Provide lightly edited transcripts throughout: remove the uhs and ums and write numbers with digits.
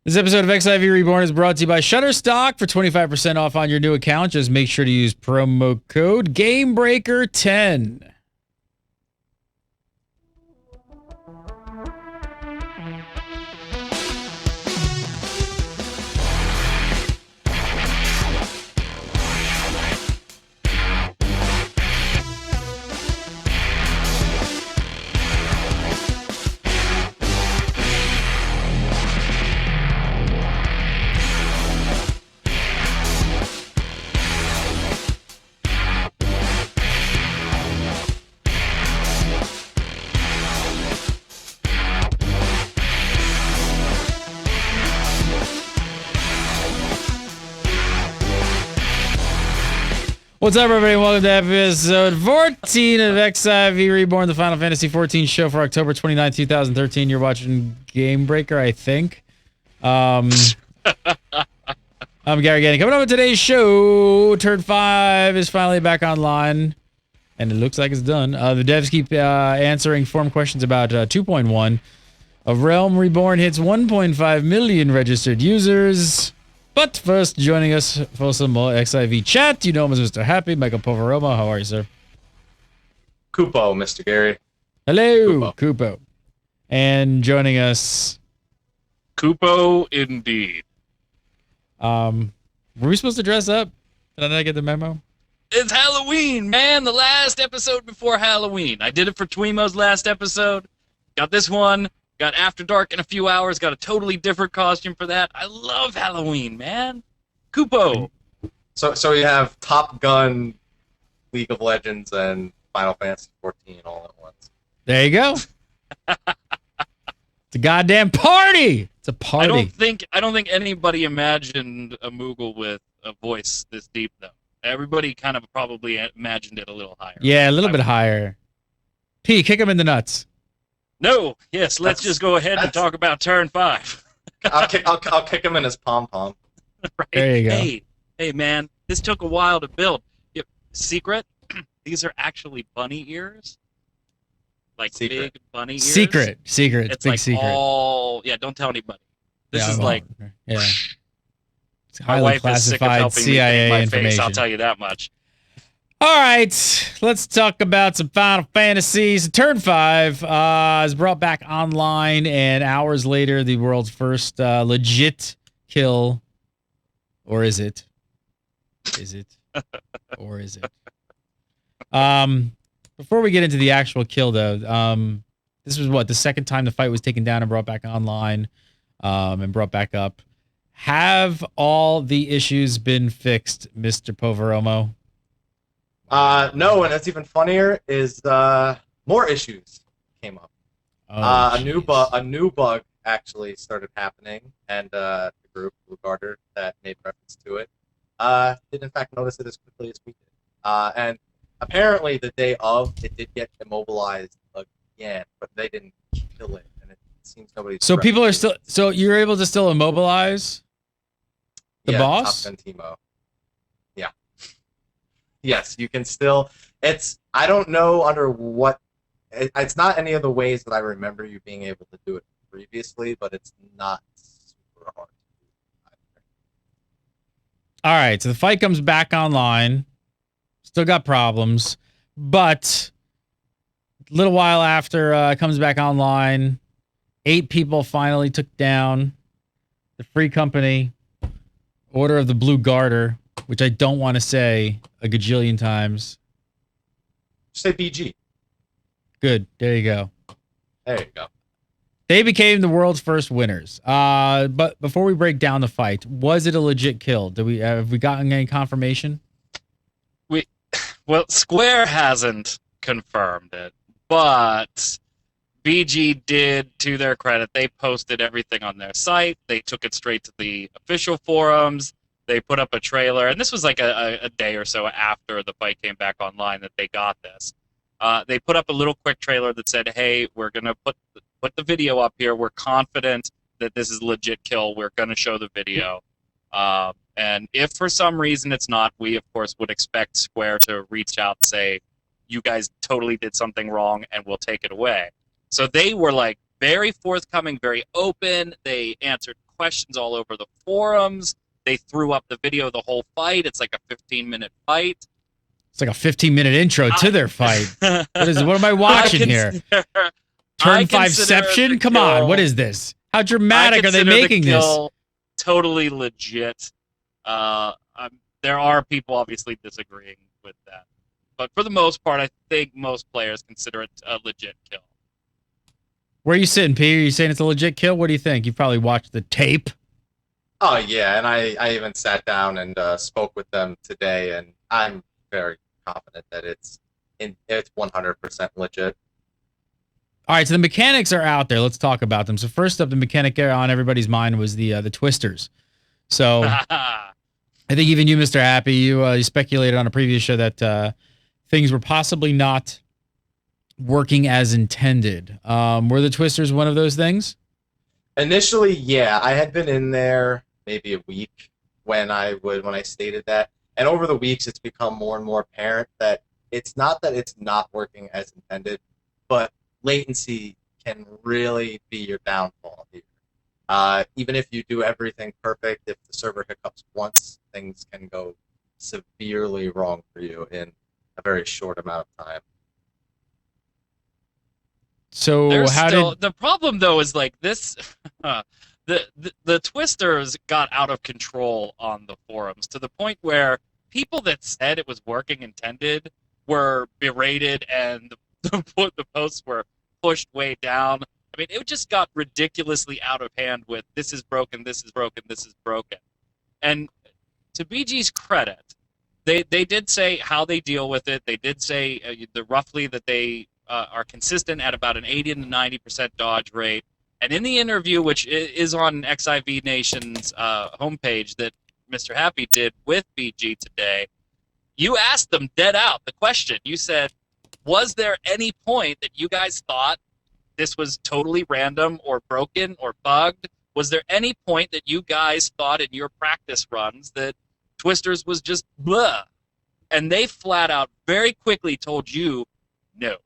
This episode of XIV Reborn is brought to you by Shutterstock. For 25% off on your new account, just make sure to use promo code Gamebreaker10. What's up, everybody? Welcome to episode 14 of XIV Reborn, the Final Fantasy XIV show for October 29, 2013. You're watching Gamebreaker, I think. I'm Gary Gannon. Coming up on today's show, Turn 5 is finally back online, and it looks like it's done. The devs keep answering forum questions about 2.1. Realm Reborn hits 1.5 million registered users. But first, joining us for some more XIV chat, you know him as Mr. Happy, Michael Poveromo. How are you, sir? Kupo, Mr. Gary. Hello, Kupo. And joining us... Kupo, indeed. Were we supposed to dress up? Did I not get the memo? It's Halloween, man! The last episode before Halloween. I did it for Teemo's last episode. Got this one. Got After Dark in a few hours. Got a totally different costume for that. I love Halloween, man. Kupo. So you have Top Gun, League of Legends, and Final Fantasy XIV all at once. There you go. It's a goddamn party. It's a party. I don't think anybody imagined a Moogle with a voice this deep, though. Everybody kind of probably imagined it a little higher. Yeah, a little bit higher. P, kick him in the nuts. No, yes, let's just go ahead and talk about Turn 5. I'll kick him in his pom-pom. Right? There you go. Hey, man, this took a while to build. Secret, these are actually bunny ears. Like big bunny ears. Secret. It's big like secret. Yeah, don't tell anybody. This is like... Yeah. It's my highly wife is sick of classified helping CIA me paint my information. face, I'll tell you that much. All right, let's talk about some Final Fantasies. Turn 5 is brought back online, and hours later, the world's first legit kill. Or is it? Is it? Or is it? Before we get into the actual kill, though, this was the second time the fight was taken down and brought back online and brought back up. Have all the issues been fixed, Mr. Poveromo? No, and what's even funnier is more issues came up. A new bug actually started happening, and the group, Lugarder, that made reference to it, did in fact notice it as quickly as we did. And apparently the day of, it did get immobilized again, but they didn't kill it, and it seems nobody's... So people are still... So you're able to still immobilize the boss? Top Gun Teemo. Yeah. Yes, you can still... I don't know under what... It's not any of the ways that I remember you being able to do it previously, but it's not super hard to do either. All right, so the fight comes back online. Still got problems, but a little while after it comes back online, 8 people finally took down the Free Company, Order of the Blue Garter, which I don't want to say a gajillion times. Say BG. Good. There you go. There you go. They became the world's first winners. But before we break down the fight, was it a legit kill? Have we gotten any confirmation? Well, Square hasn't confirmed it, but BG did, to their credit, they posted everything on their site. They took it straight to the official forums. They put up a trailer, and this was like a day or so after the fight came back online that they got this. They put up a little quick trailer that said, hey, we're going to put the video up here. We're confident that this is a legit kill. We're going to show the video. And if for some reason it's not, we, of course, would expect Square to reach out and say, you guys totally did something wrong, and we'll take it away. So they were, like, very forthcoming, very open. They answered questions all over the forums. They threw up the video of the whole fight. It's like a 15-minute fight. It's like a 15-minute intro to their fight. What am I watching here? Turn 5ception? Come on, what is this? How dramatic are they making this? Totally legit. There are people obviously disagreeing with that. But for the most part, I think most players consider it a legit kill. Where are you sitting, P? Are you saying it's a legit kill? What do you think? You probably watched the tape. Oh, yeah, and I even sat down and spoke with them today, and I'm very confident that it's 100% legit. All right, so the mechanics are out there. Let's talk about them. So first up, the mechanic on everybody's mind was the twisters. So I think even you, Mr. Happy, you speculated on a previous show that things were possibly not working as intended. Were the twisters one of those things? Initially, yeah. I had been in there maybe a week when I stated that. And over the weeks, it's become more and more apparent that it's not working as intended, but latency can really be your downfall here. Even if you do everything perfect, if the server hiccups once, things can go severely wrong for you in a very short amount of time. So the problem though is like this the twisters got out of control on the forums to the point where people that said it was working intended were berated and the posts were pushed way down. I mean, it just got ridiculously out of hand with this is broken, this is broken, this is broken. And to BG's credit, they did say how they deal with it. They did say roughly that they are consistent at about an 80 to 90% dodge rate. And in the interview, which is on XIV Nation's homepage that Mr. Happy did with BG today, you asked them dead out the question. You said, was there any point that you guys thought this was totally random or broken or bugged? Was there any point that you guys thought in your practice runs that Twisters was just blah? And they flat out very quickly told you, no.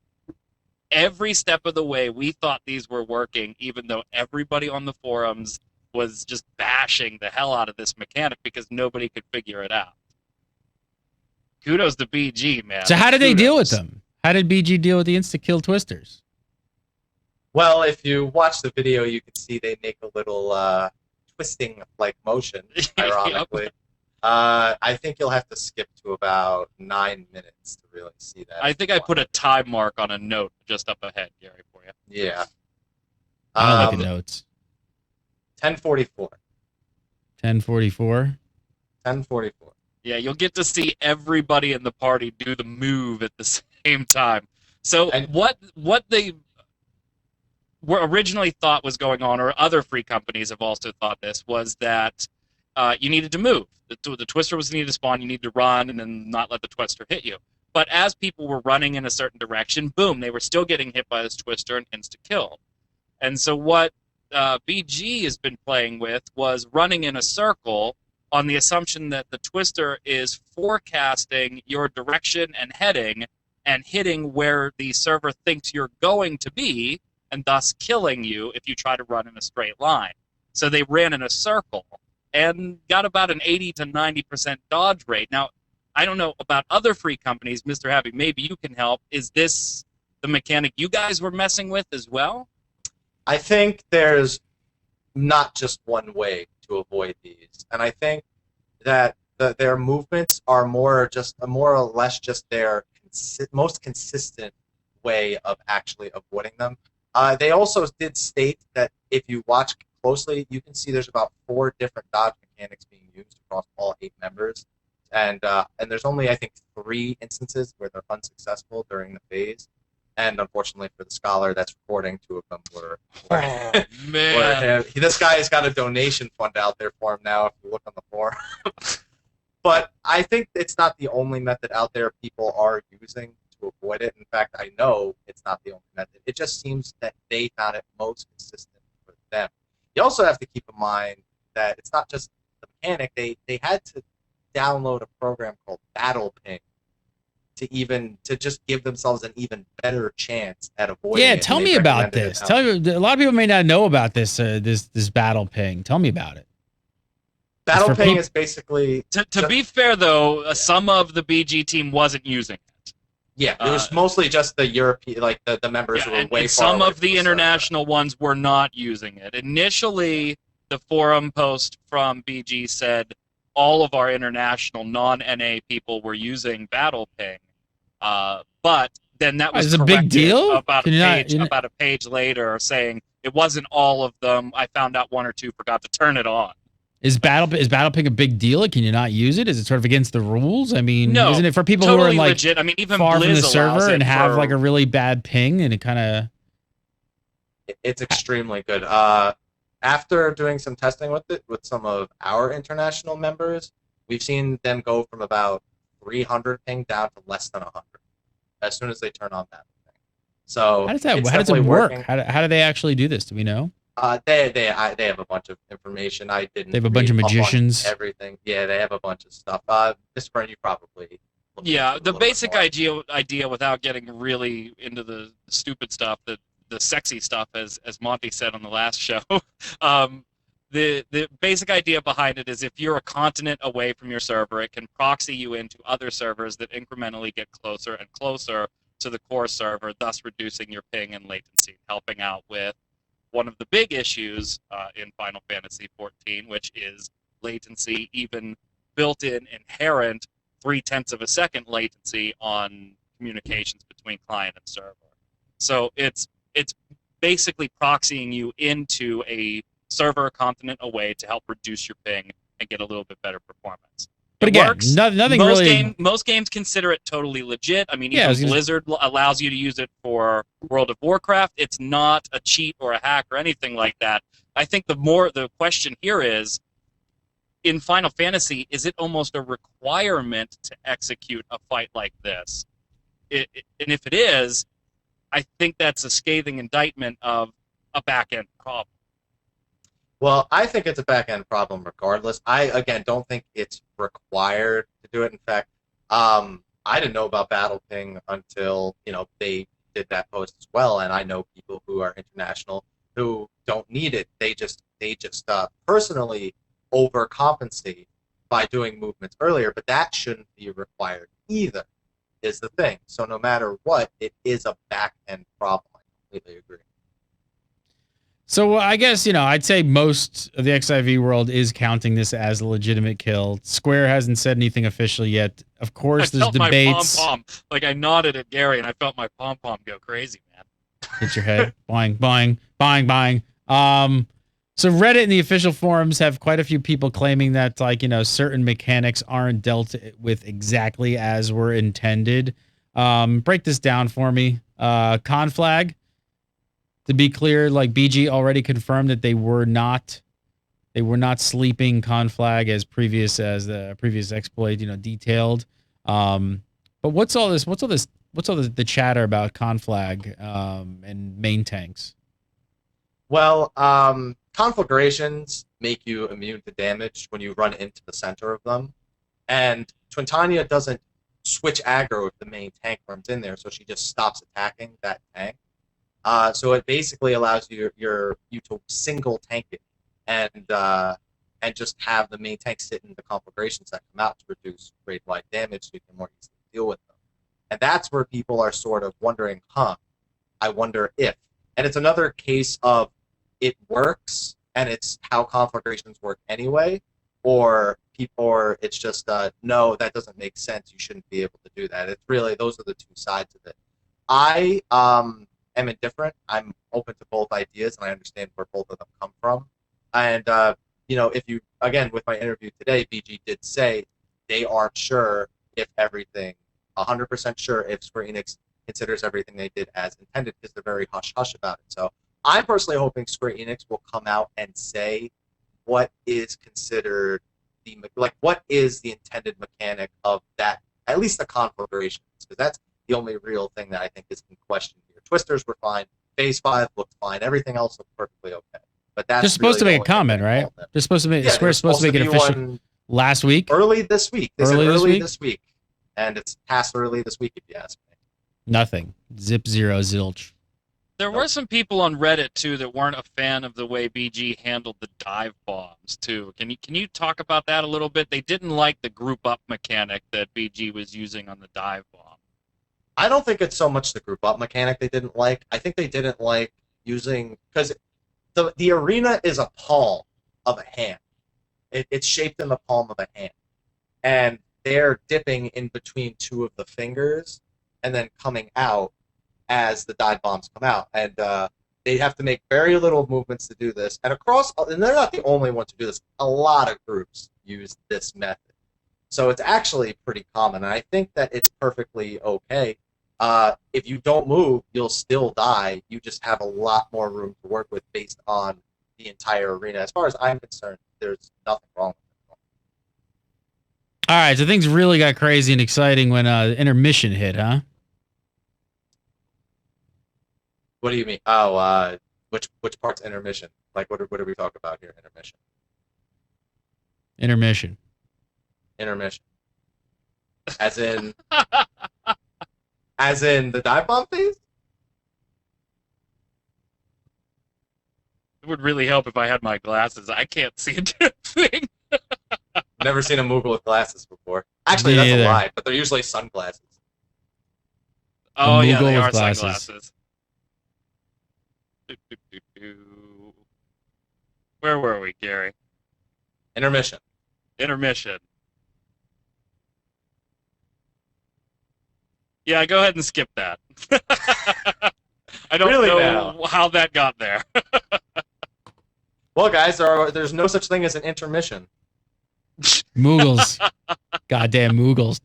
Every step of the way, we thought these were working, even though everybody on the forums was just bashing the hell out of this mechanic because nobody could figure it out. Kudos to BG, man. So how did they deal with them? How did BG deal with the insta-kill twisters? Well, if you watch the video, you can see they make a little twisting-like motion, ironically. Yep. I think you'll have to skip to about 9 minutes to really see that. I think I put a time mark on a note just up ahead, Gary, for you. Yeah. I don't look at notes. 10:44. 10:44? 10:44. Yeah, you'll get to see everybody in the party do the move at the same time. So what they were originally thought was going on, or other free companies have also thought this, was that you needed to move. The twister was needed to spawn, you need to run and then not let the twister hit you. But as people were running in a certain direction, boom, they were still getting hit by this twister and insta-killed. And so what BG has been playing with was running in a circle on the assumption that the twister is forecasting your direction and heading and hitting where the server thinks you're going to be, and thus killing you if you try to run in a straight line. So they ran in a circle and got about an 80 to 90% dodge rate. Now, I don't know about other free companies, Mr. Happy, maybe you can help. Is this the mechanic you guys were messing with as well? I think there's not just one way to avoid these. And I think that their movements are more or less just their most consistent way of actually avoiding them. They also did state that if you watch closely, you can see there's about 4 different dodge mechanics being used across all 8 members. And there's only, I think, 3 instances where they're unsuccessful during the phase. And unfortunately for the scholar that's recording, 2 of them were man. This guy has got a donation fund out there for him now if you look on the forum. But I think it's not the only method out there people are using to avoid it. In fact, I know it's not the only method. It just seems that they found it most consistent for them. You also have to keep in mind that it's not just the mechanic. They had to download a program called Battle Ping to just give themselves an even better chance at avoiding Yeah, it. tell me about this. Tell me. A lot of people may not know about this. This battle ping. Tell me about it. Battle ping is basically. To be fair, though, some of the BG team wasn't using it. Yeah, it was mostly just the European, like the members who were way and far some away of the international ones were not using it. Initially, the forum post from BG said all of our international non-NA people were using Battle Ping, but then that was a big deal. About a page later, saying it wasn't all of them. I found out one or two forgot to turn it on. Is Battle Ping a big deal? Can you not use it? Is it sort of against the rules? I mean, no, isn't it for people totally who are like legit. I mean, even far Blizz from the server and have for... like a really bad ping, and it kind of it's extremely good. After doing some testing with it with some of our international members, we've seen them go from about 300 ping down to less than 100 as soon as they turn on that thing. So how does it work? How do they actually do this? Do we know? They have a bunch of information. I didn't. They have a bunch of magicians. Everything. Yeah, they have a bunch of stuff. Miss Byrne, you probably. Yeah, the basic idea, without getting really into the stupid stuff, the sexy stuff, as Monty said on the last show. The basic idea behind it is if you're a continent away from your server, it can proxy you into other servers that incrementally get closer and closer to the core server, thus reducing your ping and latency, helping out with one of the big issues in Final Fantasy XIV, which is latency, even built-in inherent 0.3 of a second latency on communications between client and server. So it's basically proxying you into a server continent away to help reduce your ping and get a little bit better performance. But again, nothing really. Most games consider it totally legit. I mean, even Blizzard allows you to use it for World of Warcraft. It's not a cheat or a hack or anything like that. I think the question here is, in Final Fantasy, is it almost a requirement to execute a fight like this? And if it is, I think that's a scathing indictment of a back-end problem. Well, I think it's a back-end problem regardless. I, again, don't think it's required to do it. In fact, I didn't know about Battle Ping until, they did that post as well, and I know people who are international who don't need it. They just personally overcompensate by doing movements earlier, but that shouldn't be required either, is the thing. So no matter what, it is a back-end problem. I completely agree. So I guess, I'd say most of the XIV world is counting this as a legitimate kill. Square hasn't said anything official yet. Of course, there's debates. My pom-pom. Like, I nodded at Gary, and I felt my pom-pom go crazy, man. Hit your head. Boing, boing, boing, boing. So Reddit and the official forums have quite a few people claiming that, certain mechanics aren't dealt with exactly as were intended. Break this down for me. Conflag. To be clear, BG already confirmed that they were not sleeping Conflag as the previous exploit, detailed. But what's all the chatter about Conflag and main tanks? Well, conflagrations make you immune to damage when you run into the center of them, and Twintania doesn't switch aggro if the main tank runs in there, so she just stops attacking that tank. So it basically allows you to single tank it and just have the main tank sit in the conflagrations that come out to reduce grade-wide damage so you can more easily deal with them. And that's where people are sort of wondering, I wonder if. And it's another case of it works and it's how conflagrations work anyway, or it's just, no, that doesn't make sense. You shouldn't be able to do that. It's really, those are the two sides of it. I am indifferent. I'm open to both ideas, and I understand where both of them come from. And, if you, again, with my interview today, BG did say they aren't sure if everything, 100% sure if Square Enix considers everything they did as intended, because they're very hush-hush about it. So I'm personally hoping Square Enix will come out and say what is considered what is the intended mechanic of that, at least the conflagrations, because that's the only real thing that I think is in question here. Twisters were fine. Phase 5 looked fine. Everything else looked perfectly okay. But that's they're supposed to make a comment, right? They're supposed to make. Square's supposed to make it official last week. Early this week. They said early this week. and it's past early this week, if you ask me. Nothing. Zip, zero, zilch. There were some people on Reddit too that weren't a fan of the way BG handled the dive bombs too. Can you talk about that a little bit? They didn't like the group up mechanic that BG was using on the dive bomb. I don't think it's so much the group up mechanic they didn't like. I think they didn't like using, because the arena is a palm of a hand. It's shaped in the palm of a hand, and they're dipping in between two of the fingers and then coming out as the dive bombs come out, and they have to make very little movements to do this. And and they're not the only ones who do this. A lot of groups use this method, so it's actually pretty common. And I think that it's perfectly okay. If you don't move, you'll still die. You just have a lot more room to work with based on the entire arena. As far as I'm concerned, there's nothing wrong with it. All right, so things really got crazy and exciting when intermission hit, huh? What do you mean? Oh, which part's intermission? Like, what do we talk about here? Intermission. Intermission. As in, the dive bomb phase? It would really help if I had my glasses. I can't see a damn thing. Never seen a Moogle with glasses before. Actually, Me that's either. a lie, but they're usually sunglasses. Oh yeah, Moogle they with are glasses. sunglasses. Where were we, Gary? Intermission. Intermission. Yeah, go ahead and skip that. I don't Really know now? how that got there. Well, guys, there's no such thing as an intermission. Moogles. Goddamn Moogles.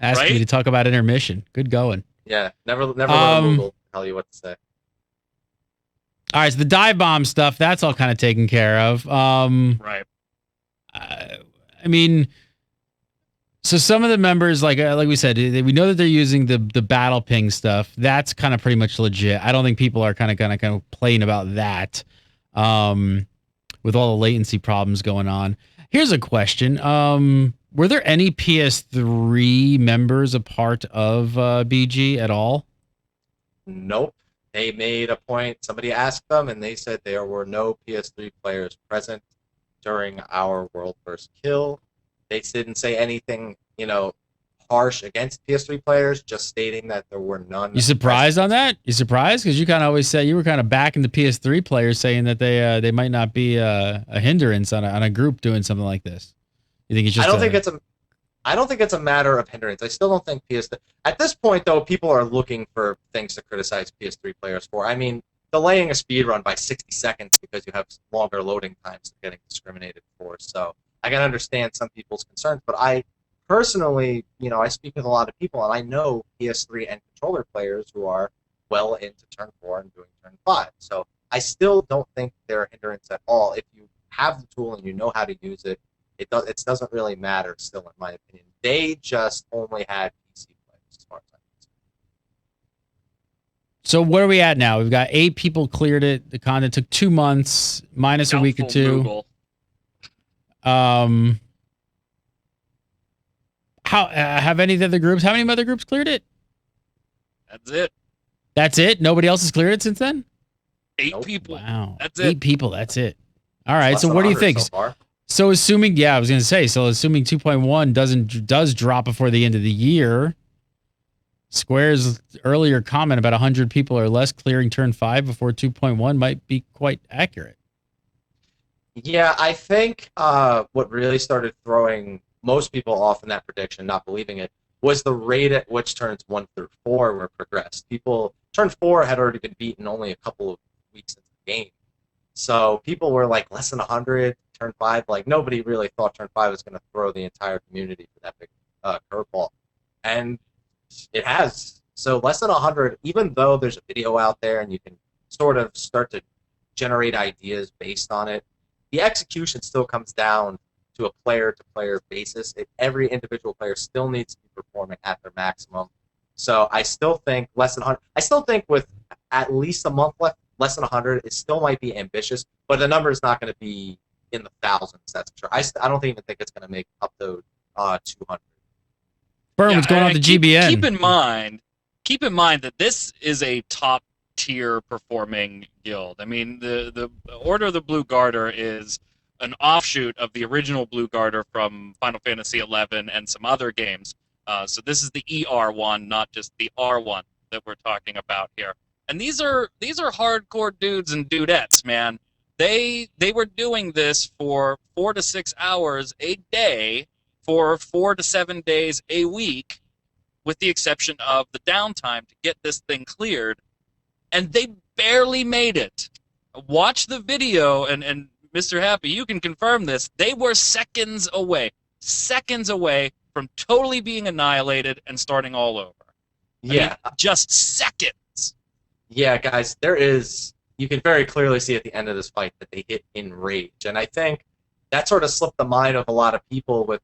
Ask me Right? to talk about intermission. Good going. Yeah, never let a Moogle tell you what to say. All right, so the dive bomb stuff, that's all kind of taken care of. Right. I mean, so some of the members, like we said, we know that they're using the battle ping stuff. That's kind of pretty much legit. I don't think people are kind of complain about that, with all the latency problems going on. Here's a question: were there any PS3 members a part of BG at all? Nope. They made a point. Somebody asked them, and they said there were no PS3 players present during our world first kill. They didn't say anything, harsh against PS3 players, just stating that there were none. You surprised on that? You surprised? Because you kind of always said you were kind of backing the PS3 players, saying that they might not be a hindrance on a group doing something like this. You think it's just? I don't think it's a matter of hindrance. I still don't think PS3. At this point, though, people are looking for things to criticize PS3 players for. I mean, delaying a speed run by 60 seconds because you have longer loading times is getting discriminated for. So I can understand some people's concerns, but I personally, I speak with a lot of people, and I know PS3 and controller players who are well into turn 4 and doing turn 5. So I still don't think they're a hindrance at all. If you have the tool and you know how to use it, it doesn't really matter still, in my opinion. They just only had PC players, as far as I'm concerned. So where are we at now? We've got 8 people cleared it. The content took 2 months, minus a week or two. Moogle. How have any of the other groups? How many other groups cleared it? That's it. That's it. Nobody else has cleared it since then. 8 Nope. people. Wow, That's it. 8 people. That's it. All right. Less So than what do you 100 think? so far. So assuming, I was going to say, assuming 2.1 does drop before the end of the year, Square's earlier comment about 100 people or less clearing turn 5 before 2.1 might be quite accurate. Yeah, I think what really started throwing most people off in that prediction, not believing it, was the rate at which turns 1 through 4 were progressed. Turn 4 had already been beaten only a couple of weeks into the game. So people were like less than 100, turn 5. Like, nobody really thought turn 5 was going to throw the entire community for that big curveball. And it has. So less than 100, even though there's a video out there and you can sort of start to generate ideas based on it, the execution still comes down to a player-to-player basis. Every individual player still needs to be performing at their maximum. So I still think less than 100. I still think with at least a month left, less than 100, it still might be ambitious, but the number is not going to be in the thousands, that's for sure. I don't even think it's going to make up to 200. Burn, what's going on with the GBN? Keep in mind that this is a top tier performing guild. I mean, the Order of the Blue Garter is an offshoot of the original Blue Garter from Final Fantasy XI and some other games. So this is the ER one, not just the R one that we're talking about here. And these are hardcore dudes and dudettes, man. They were doing this for 4 to 6 hours a day for 4 to 7 days a week, with the exception of the downtime to get this thing cleared, and they barely made it. Watch the video, and Mr. Happy, you can confirm this. They were seconds away from totally being annihilated and starting all over. Yeah. I mean, just seconds. Yeah, guys, you can very clearly see at the end of this fight that they hit in rage. And I think that sort of slipped the mind of a lot of people with,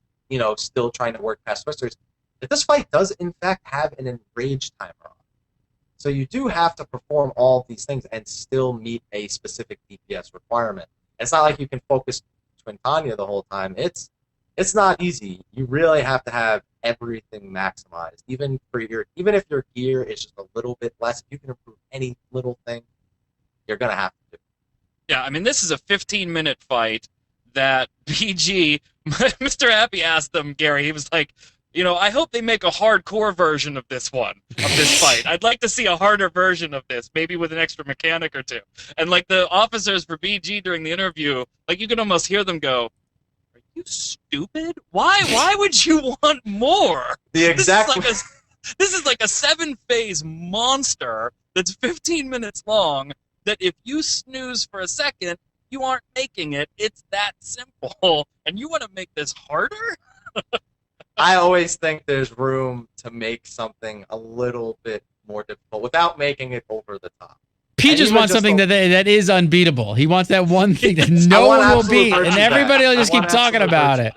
still trying to work past twisters, that this fight does, in fact, have an enraged timer on. So you do have to perform all of these things and still meet a specific DPS requirement. It's not like you can focus Twin Tanya the whole time. It's not easy. You really have to have everything maximized. Even if your gear is just a little bit less, if you can improve any little thing, you're gonna have to do it. Yeah, I mean, this is a 15-minute fight that BG, Mr. Happy asked them, Gary, he was like, I hope they make a hardcore version of this fight. I'd like to see a harder version of this, maybe with an extra mechanic or two. And like the officers for BG during the interview, like you can almost hear them go, "Are you stupid? Why would you want more? This is like a 7-phase monster that's 15 minutes long, that if you snooze for a second, you aren't making it. It's that simple. And you want to make this harder?" I always think there's room to make something a little bit more difficult without making it over the top. He just wants something that is unbeatable. He wants that one thing that no one will beat, and everybody will just keep talking about it.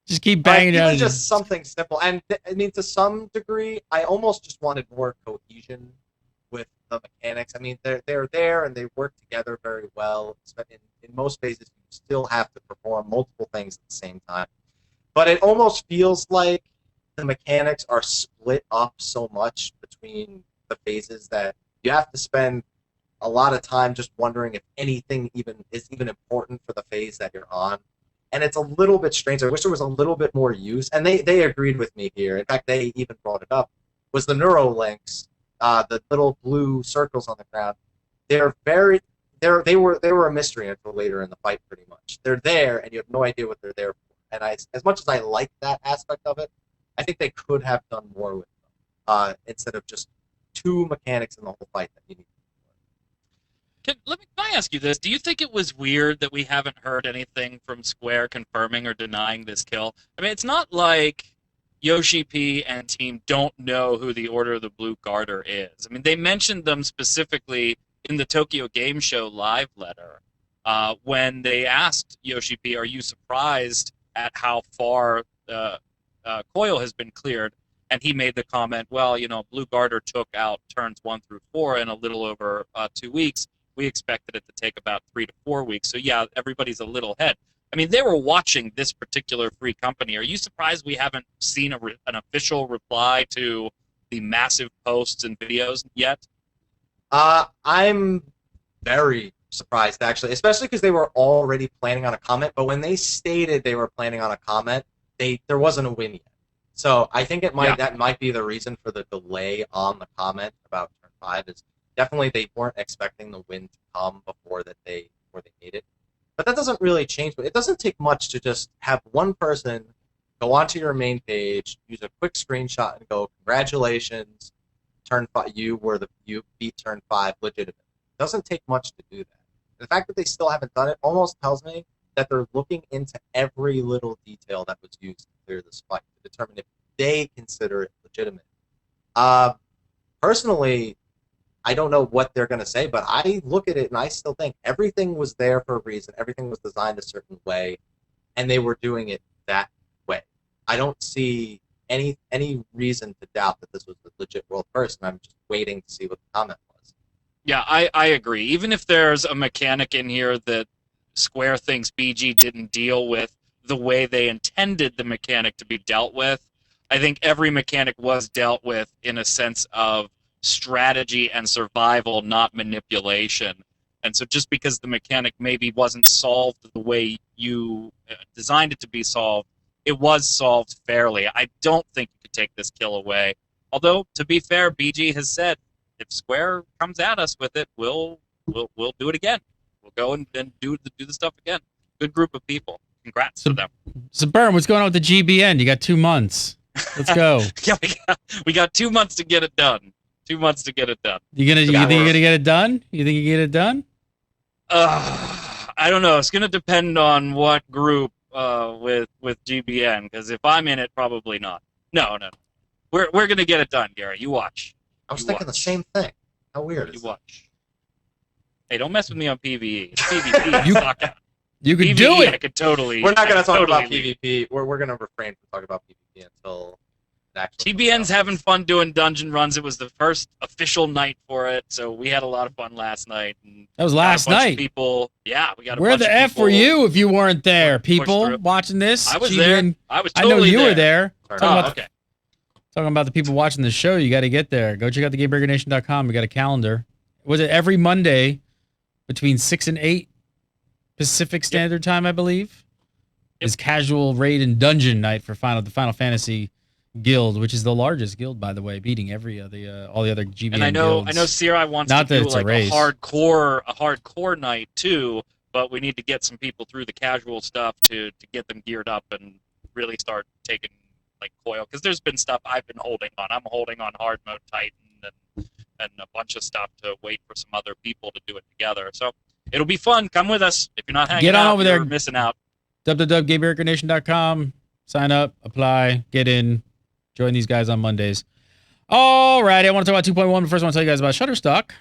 Just keep banging it out. Even just something simple. And I mean, to some degree, I almost just wanted more cohesion with the mechanics. I mean, they're there and they work together very well. In most phases, you still have to perform multiple things at the same time. But it almost feels like the mechanics are split up so much between the phases that you have to spend a lot of time just wondering if anything is even important for the phase that you're on. And it's a little bit strange. I wish there was a little bit more use. And they agreed with me here. In fact, they even brought it up. Was the neurolinks, the little blue circles on the ground. They were a mystery until later in the fight, pretty much. They're there, and you have no idea what they're there for. And as much as I like that aspect of it, I think they could have done more with them instead of just 2 mechanics in the whole fight that you need. Can I ask you this? Do you think it was weird that we haven't heard anything from Square confirming or denying this kill? I mean, it's not like Yoshi P and team don't know who the Order of the Blue Garter is. I mean, they mentioned them specifically in the Tokyo Game Show live letter when they asked Yoshi P, "Are you surprised at how far Coil has been cleared?" And he made the comment, "Well, Blue Garter took out turns 1 through 4 in a little over 2 weeks. We expected it to take about 3 to 4 weeks. So yeah, everybody's a little ahead." I mean, they were watching this particular free company. Are you surprised we haven't seen an official reply to the massive posts and videos yet? I'm very surprised, actually, especially because they were already planning on a comment. But when they stated they were planning on a comment, there wasn't a win yet. So I think that might be the reason for the delay on the comment about turn 5. Is definitely they weren't expecting the win to come before they made it. But that doesn't really change. But it doesn't take much to just have one person go onto your main page, use a quick screenshot, and go, "Congratulations, turn 5. You beat turn 5 legitimately." It doesn't take much to do that. The fact that they still haven't done it almost tells me that they're looking into every little detail that was used to clear this fight to determine if they consider it legitimate. Personally, I don't know what they're going to say, but I look at it and I still think everything was there for a reason. Everything was designed a certain way, and they were doing it that way. I don't see any reason to doubt that this was a legit world first, and I'm just waiting to see what the comment was. Yeah, I agree. Even if there's a mechanic in here that Square thinks BG didn't deal with the way they intended the mechanic to be dealt with, I think every mechanic was dealt with in a sense of strategy and survival, not manipulation. And so just because the mechanic maybe wasn't solved the way you designed it to be solved, it was solved fairly. I don't think you could take this kill away. Although, to be fair, BG has said, if Square comes at us with it, we'll do it again. We'll go and do the stuff again. Good group of people. Congrats to them. So, Burn, what's going on with the GBN? You got 2 months. Let's go. Yeah, we got 2 months to get it done. 2 months to get it done. You think you're gonna get it done? You think you get it done? I don't know. It's gonna depend on what group with GBN. Because if I'm in it, probably not. No. We're gonna get it done, Gary. You watch. I was thinking the same thing. How weird. You watch. Hey, don't mess with me on PvE. It's PvP. You could PvE, do it. I could totally. We're not going to talk totally about PvP. We're going to refrain from talking about PvP until it actually TBN's having fun doing dungeon runs. It was the first official night for it, so we had a lot of fun last night. And That was last got a bunch night. of people, yeah, we got a Where bunch the of F people were you if you weren't there, pushed people through. watching this? I was GBN there. I was I know totally you were there. Oh, okay. Talking about the people watching the show, you got to get there. Go check out the GameBreakerNation.com. We got a calendar. Was it every Monday between 6 and 8 Pacific Standard Time, I believe? Is casual raid and dungeon night for the Final Fantasy Guild, which is the largest guild, by the way, beating all the other GBN And I know Siri wants Not to that do it's a like race. a hardcore night too, but we need to get some people through the casual stuff to get them geared up and really start taking like coil, because there's been stuff I've been holding on. I'm holding on hard mode Titan and a bunch of stuff to wait for some other people to do it together. So it'll be fun. Come with us. If you're not hanging Get on out, over you're there. missing out. www.GameBreakerNation.com. Sign up, apply, get in, join these guys on Mondays. All right, I want to talk about 2.1, but first I want to tell you guys about Shutterstock.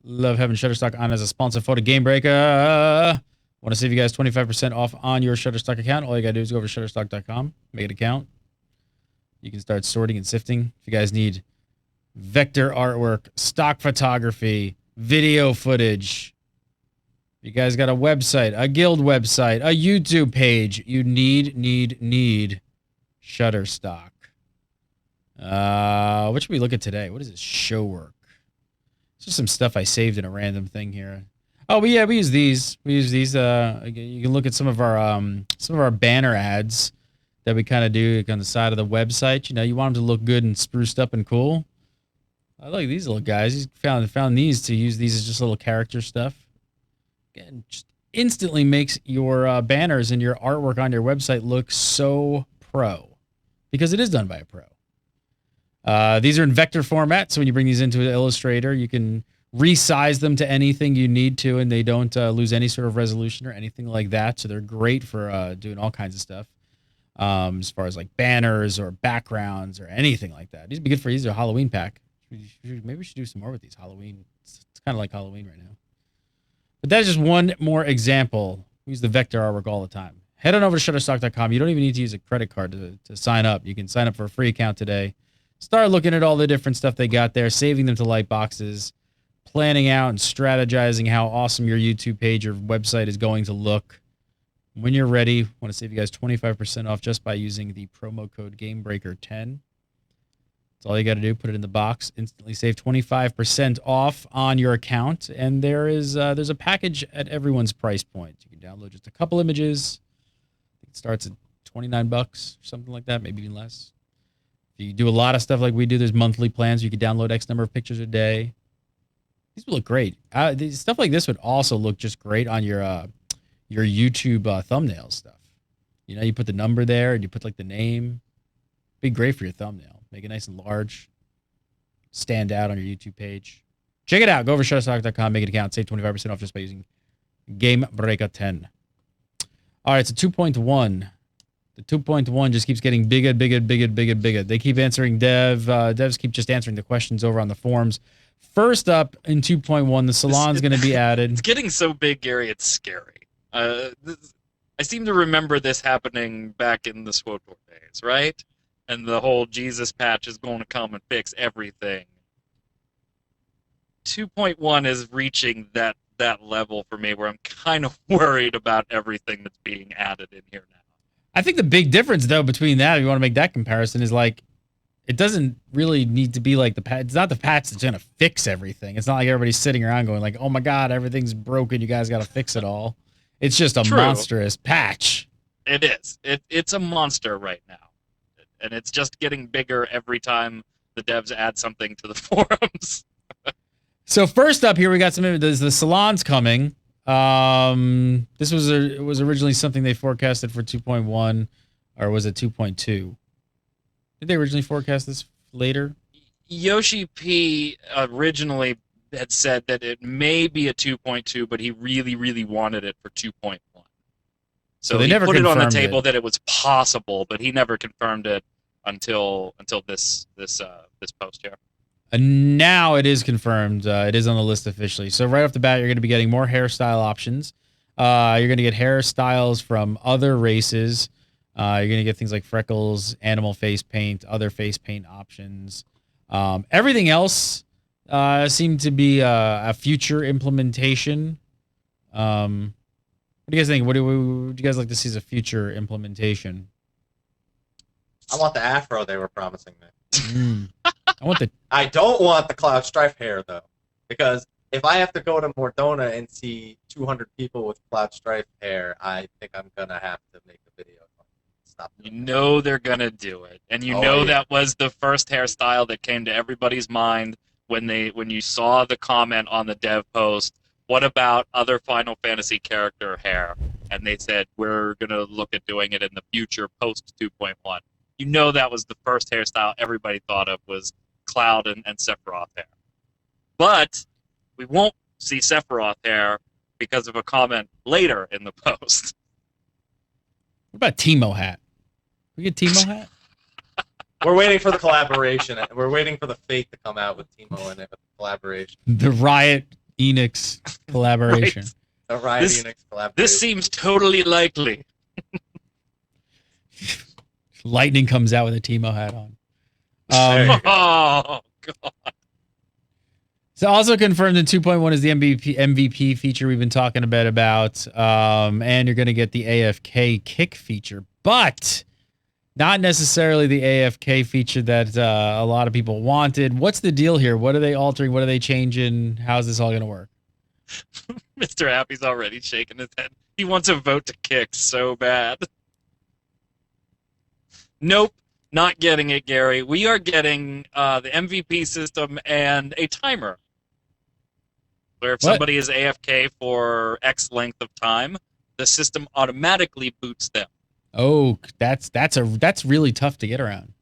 Love having Shutterstock on as a sponsor for the Gamebreaker. Want to save you guys 25% off on your Shutterstock account? All you got to do is go over to Shutterstock.com, make an account. You can start sorting and sifting. If you guys need vector artwork, stock photography, video footage, you guys got a website, a guild website, a YouTube page, you need Shutterstock. What should we look at today? What is this? Show work. It's just some stuff I saved in a random thing here. Oh, we use these. We use these. You can look at some of our banner ads that we kind of do on the side of the website. You know, you want them to look good and spruced up and cool. I like these little guys. You found these to use these as just little character stuff. Again, just instantly makes your banners and your artwork on your website look so pro, because it is done by a pro. These are in vector format, so when you bring these into Illustrator, you can resize them to anything you need to, and they don't lose any sort of resolution or anything like that. So they're great for doing all kinds of stuff, as far as like banners or backgrounds or anything like that. These would be good for these are a Halloween pack. Maybe we should do some more with these Halloween. It's kind of like Halloween right now. But that's just one more example. We use the vector artwork all the time. Head on over to Shutterstock.com. You don't even need to use a credit card to sign up. You can sign up for a free account today. Start looking at all the different stuff they got there, saving them to light boxes, planning out and strategizing how awesome your YouTube page or website is going to look. When you're ready, I want to save you guys 25% off just by using the promo code GameBreaker10. That's all you got to do. Put it in the box. Instantly save 25% off on your account. And there's a package at everyone's price point. You can download just a couple images. It starts at $29 or something like that, maybe even less. If you do a lot of stuff like we do, there's monthly plans. You can download X number of pictures a day. These would look great. Stuff like this would also look just great on your YouTube thumbnail stuff. You know, you put the number there and you put like the name. Be great for your thumbnail. Make it nice and large. Stand out on your YouTube page. Check it out. Go over to Shutterstock.com. Make an account. Save 25% off just by using GameBreaker10. All right, so 2.1. The 2.1 just keeps getting bigger. They keep answering devs keep just answering the questions over on the forums. First up in 2.1, the Salon's going to be added. It's getting so big, Gary, it's scary. I seem to remember this happening back in the SWTOR days, right? And the whole Jesus patch is going to come and fix everything. 2.1 is reaching that level for me where I'm kind of worried about everything that's being added in here now. I think the big difference though between that, if you want to make that comparison, is like it doesn't really need to be like the patch. It's not the patch that's gonna fix everything. It's not like everybody's sitting around going like, "Oh my god, everything's broken. You guys got to fix it all." It's just a monstrous patch. It is. It's a monster right now, and it's just getting bigger every time the devs add something to the forums. So first up here, we got the Salon's coming. This was it was originally something they forecasted for 2.1, or was it 2.2? Did they originally forecast this later? Yoshi P originally had said that it may be a 2.2, but he really, really wanted it for 2.1. So they never put it on the table that it was possible, but he never confirmed it until this post here. And now it is confirmed. It is on the list officially. So right off the bat, you're going to be getting more hairstyle options. You're going to get hairstyles from other races. You're going to get things like freckles, animal face paint, other face paint options. Everything else seemed to be a future implementation. What do you guys think? What would you guys like to see as a future implementation? I want the afro they were promising me. I don't want the Cloud Strife hair though, because if I have to go to Mordona and see 200 people with Cloud Strife hair, I think I'm gonna have to make a video. Stop. You know they're gonna do it, and that was the first hairstyle that came to everybody's mind when you saw the comment on the dev post. What about other Final Fantasy character hair? And they said, we're going to look at doing it in the future post 2.1. You know that was the first hairstyle everybody thought of was Cloud and Sephiroth hair. But we won't see Sephiroth hair because of a comment later in the post. What about Teemo hat? We get Teemo hat? We're waiting for the collaboration. We're waiting for the fate to come out with Teemo in it, with the collaboration. The Riot Enix collaboration. Right. The Riot Enix collaboration. This seems totally likely. Lightning comes out with a Teemo hat on. Oh, God. So also confirmed in 2.1 is the MVP feature we've been talking a bit about. And you're going to get the AFK kick feature. But not necessarily the AFK feature that a lot of people wanted. What's the deal here? What are they altering? What are they changing? How's this all going to work? Mr. Happy's already shaking his head. He wants a vote to kick so bad. Nope, not getting it, Gary. We are getting the MVP system and a timer. Where if somebody is AFK for X length of time, the system automatically boots them. Oh, that's really tough to get around.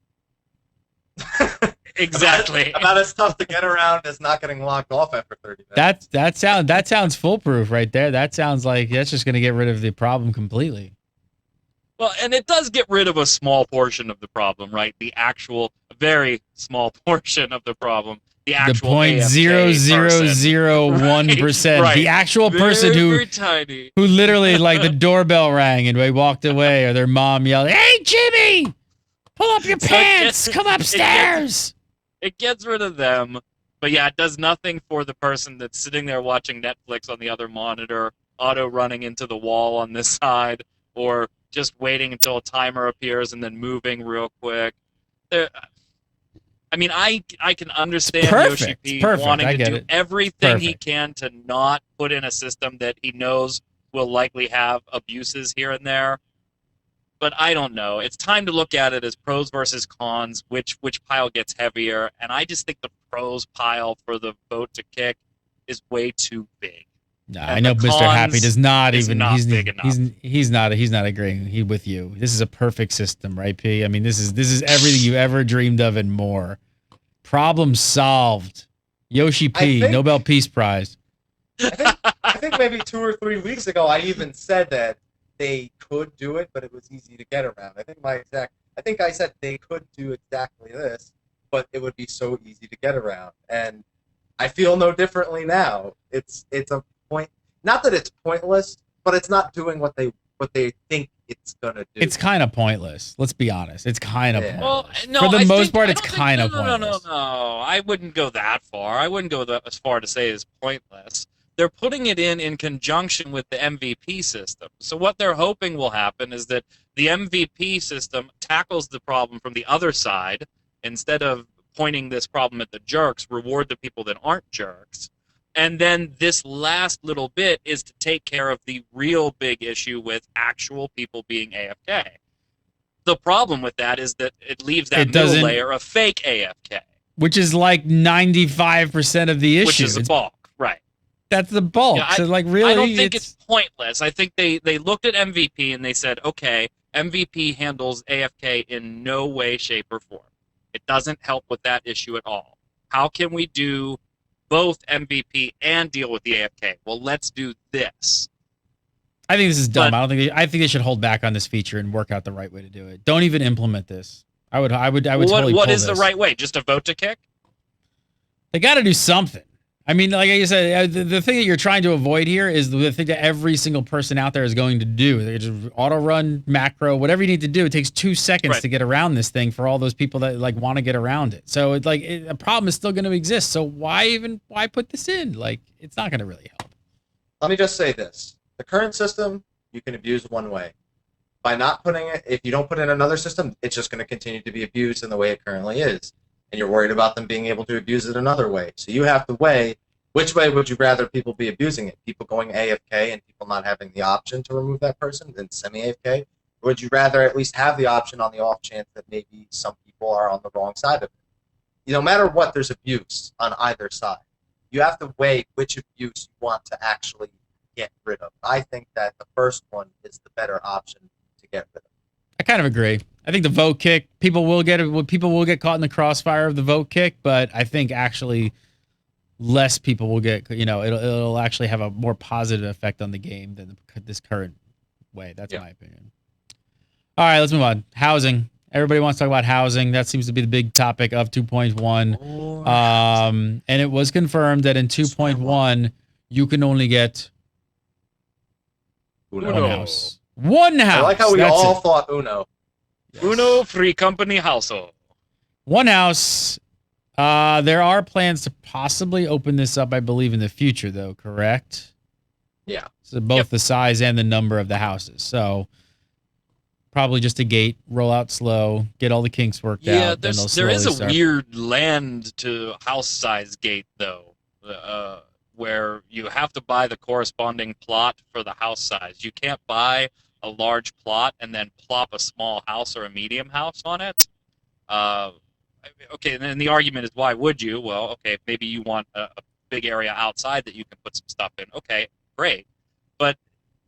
Exactly. About as tough to get around as not getting locked off after 30 minutes. That sounds foolproof right there. That sounds like that's just going to get rid of the problem completely. Well, and it does get rid of a small portion of the problem, right? The actual very small portion of the problem. The actual 0.0001%. Right. The actual person who literally like the doorbell rang and they walked away, or their mom yelled, "Hey Jimmy, pull up your pants, come upstairs." It gets rid of them, but yeah, it does nothing for the person that's sitting there watching Netflix on the other monitor, auto running into the wall on this side, or just waiting until a timer appears and then moving real quick. I mean, I can understand Yoshi P wanting to do everything he can to not put in a system that he knows will likely have abuses here and there. But I don't know. It's time to look at it as pros versus cons, which pile gets heavier. And I just think the pros pile for the vote to kick is way too big. No, I know Mr. Happy does not even. Not big enough. He's not agreeing with you. This is a perfect system, right, P? I mean, this is everything you ever dreamed of and more. Problem solved. Yoshi P, Nobel Peace Prize. I think maybe 2 or 3 weeks ago I even said that they could do it, but it was easy to get around. I think I said they could do exactly this, but it would be so easy to get around. And I feel no differently now. It's a point. Not that it's pointless, but it's not doing what they think it's gonna do. It's kind of pointless. Let's be honest. It's kind of pointless. Well, no, for the most part, it's kind of pointless. pointless. No. I wouldn't go that far. I wouldn't go as far to say it's pointless. they're putting it in conjunction with the MVP system. So what they're hoping will happen is that the MVP system tackles the problem from the other side. Instead of pointing this problem at the jerks, reward the people that aren't jerks. And then this last little bit is to take care of the real big issue with actual people being AFK. The problem with that is that it leaves that middle layer of fake AFK. Which is like 95% of the issue. Which is the bulk, right. That's the bulk. Yeah, so like really, I don't think it's pointless. I think they looked at MVP and they said, okay, MVP handles AFK in no way, shape, or form. It doesn't help with that issue at all. How can we do both MVP and deal with the AFK? Well, let's do this. I think this is dumb. I think they should hold back on this feature and work out the right way to do it. Don't even implement this. I would totally. What is the right way? Just a vote to kick? They got to do something. I mean, like I said, the thing that you're trying to avoid here is the thing that every single person out there is going to do. They just auto run, macro, whatever you need to do. It takes 2 seconds to get around this thing for all those people that like want to get around it. So it's like a problem is still going to exist. So why put this in? Like it's not going to really help. Let me just say this: the current system you can abuse one way. By not putting it, if you don't put in another system, it's just going to continue to be abused in the way it currently is. And you're worried about them being able to abuse it another way. So you have to weigh, which way would you rather people be abusing it? People going AFK and people not having the option to remove that person than semi-AFK? Or would you rather at least have the option on the off chance that maybe some people are on the wrong side of it? No matter what, there's abuse on either side. You have to weigh which abuse you want to actually get rid of. I think that the first one is the better option to get rid of. I kind of agree. I think the vote kick, people will get caught in the crossfire of the vote kick, but I think actually less people will get, it'll actually have a more positive effect on the game than this current way. That's my opinion. All right, let's move on. Housing. Everybody wants to talk about housing. That seems to be the big topic of 2.1. And it was confirmed that in 2.1, you can only get one house. One house. I like how we all thought Uno. Yes. Uno free company household. One house. There are plans to possibly open this up, I believe, in the future, though, correct? Yeah. So both the size and the number of the houses. So probably just a gate, roll out slow, get all the kinks worked out. Yeah, there is a weird land to house size gate, though, where you have to buy the corresponding plot for the house size. You can't buy a large plot and then plop a small house or a medium house on it. Okay, and then the argument is, why would you? Well, okay, maybe you want a big area outside that you can put some stuff in. Okay, great. But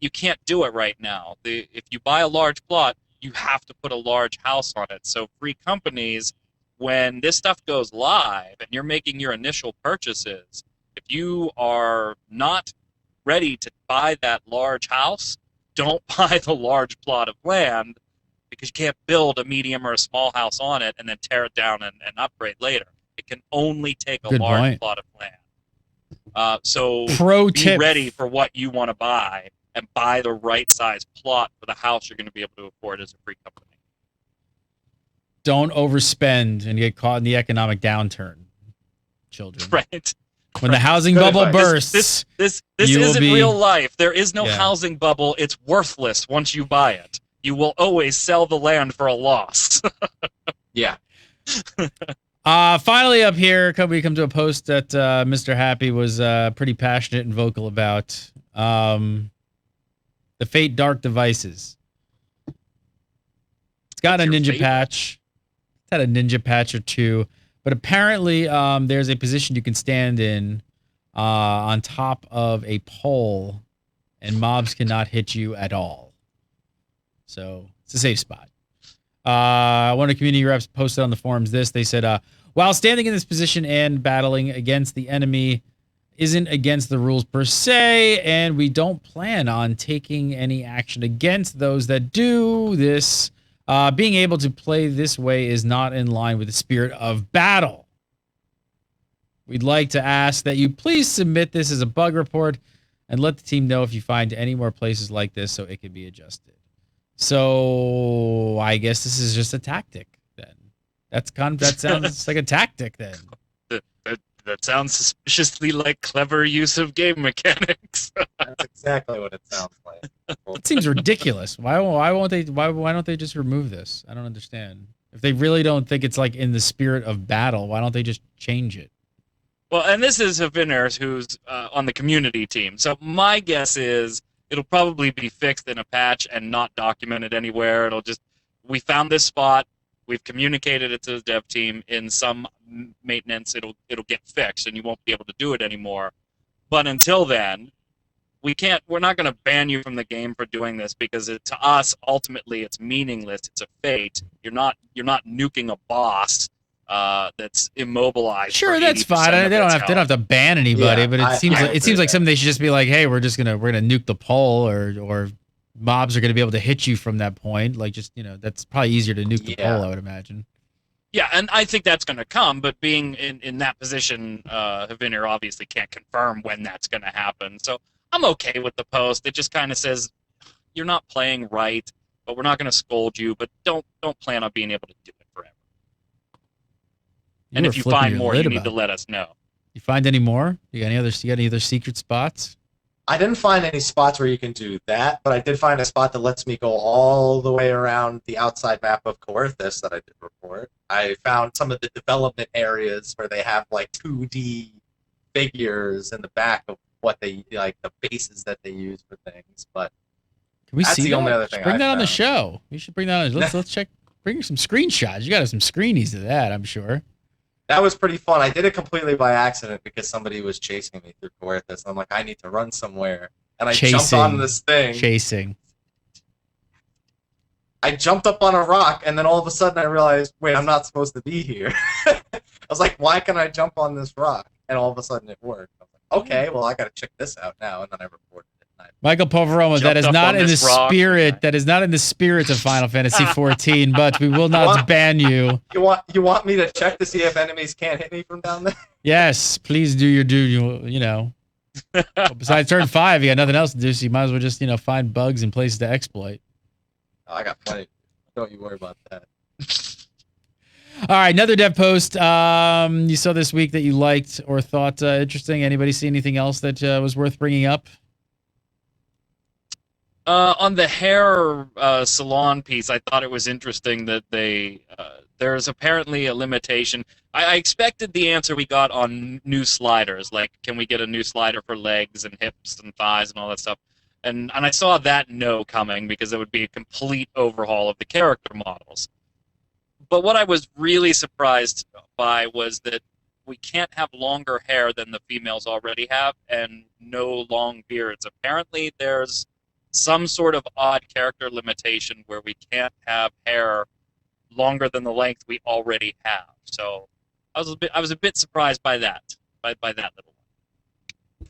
you can't do it right now. If you buy a large plot, you have to put a large house on it. So free companies, when this stuff goes live and you're making your initial purchases, if you are not ready to buy that large house, don't buy the large plot of land, because you can't build a medium or a small house on it and then tear it down and upgrade later. It can only take a large plot of land. So be ready for what you want to buy and buy the right size plot for the house you're going to be able to afford as a free company. Don't overspend and get caught in the economic downturn, children. Right. When the housing bubble bursts, this isn't real life. There is no housing bubble. It's worthless once you buy it. You will always sell the land for a loss. Yeah. Finally, up here, we come to a post that Mr. Happy was pretty passionate and vocal about. The Fate Dark devices. It's got a ninja patch. It's had a ninja patch or two. But apparently, there's a position you can stand in on top of a pole, and mobs cannot hit you at all. So it's a safe spot. One of the community reps posted on the forums this. They said, while standing in this position and battling against the enemy isn't against the rules per se, and we don't plan on taking any action against those that do this, being able to play this way is not in line with the spirit of battle. We'd like to ask that you please submit this as a bug report and let the team know if you find any more places like this so it can be adjusted. So I guess this is just a tactic then. That sounds like a tactic then. That sounds suspiciously like clever use of game mechanics. That's exactly what it sounds like. It seems ridiculous. Why don't they just remove this? I don't understand. If they really don't think it's like in the spirit of battle, why don't they just change it? Well, and this is Haviners, who's on the community team. So my guess is it'll probably be fixed in a patch and not documented anywhere. It'll just, we found this spot, we've communicated it to the dev team. In some maintenance, it'll get fixed, and you won't be able to do it anymore. But until then, we're not going to ban you from the game for doing this, because to us, ultimately, it's meaningless. It's a fate. You're not nuking a boss that's immobilized. Sure, that's fine. They don't have to ban anybody, but it seems like something they should just be like, hey, we're gonna nuke the pole, or mobs are gonna be able to hit you from that point. Like, just, that's probably easier to nuke the pole, I would imagine. Yeah, and I think that's going to come, but being in that position, Haviner obviously can't confirm when that's going to happen. So I'm okay with the post. It just kind of says, you're not playing right, but we're not going to scold you, but don't plan on being able to do it forever. And if you find more, you need to let us know. You find any more? You got any other secret spots? I didn't find any spots where you can do that, but I did find a spot that lets me go all the way around the outside map of Coerthus that I did report. I found some of the development areas where they have like 2D figures in the back of what they like, the bases that they use for things. But can we see the only other thing? Bring that on the show. You should bring that on. Let's check. Bring some screenshots. You got some screenies of that, I'm sure. That was pretty fun. I did it completely by accident because somebody was chasing me through Coerthus. I'm like, I need to run somewhere. And I jumped on this thing. I jumped up on a rock, and then all of a sudden I realized, wait, I'm not supposed to be here. I was like, why can I jump on this rock? And all of a sudden it worked. I was like, okay, well, I got to check this out now. And then I reported it. Michael Poveroma, that is not in the spirit. That is not in the spirit of Final Fantasy XIV, but we will not ban you. You want me to check to see if enemies can't hit me from down there? Yes, please do your due. Besides turn 5, you got nothing else to do, so you might as well just find bugs and places to exploit. Oh, I got plenty. Don't you worry about that. All right, another dev post you saw this week that you liked or thought interesting. Anybody see anything else that was worth bringing up? On the hair salon piece, I thought it was interesting that there's apparently a limitation. I expected the answer we got on new sliders, like can we get a new slider for legs and hips and thighs and all that stuff. And I saw that no coming, because it would be a complete overhaul of the character models. But what I was really surprised by was that we can't have longer hair than the females already have, and no long beards. Apparently there's some sort of odd character limitation where we can't have hair longer than the length we already have. So I was a bit surprised by that, by that little one.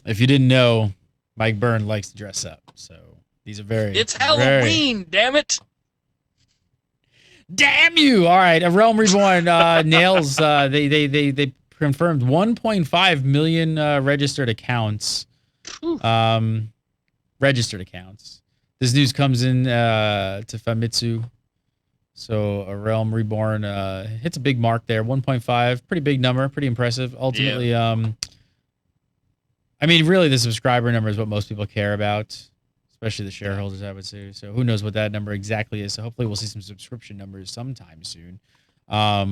If you didn't know, Mike Byrne likes to dress up, so these are It's Halloween, damn it! Damn you! All right, a Realm Reborn nails. They confirmed 1.5 million registered accounts. Registered accounts. This news comes in to Famitsu. So a Realm Reborn hits a big mark there. 1.5, pretty big number, pretty impressive. Ultimately, I mean, really, the subscriber number is what most people care about, especially the shareholders, I would say. So who knows what that number exactly is. So hopefully we'll see some subscription numbers sometime soon. I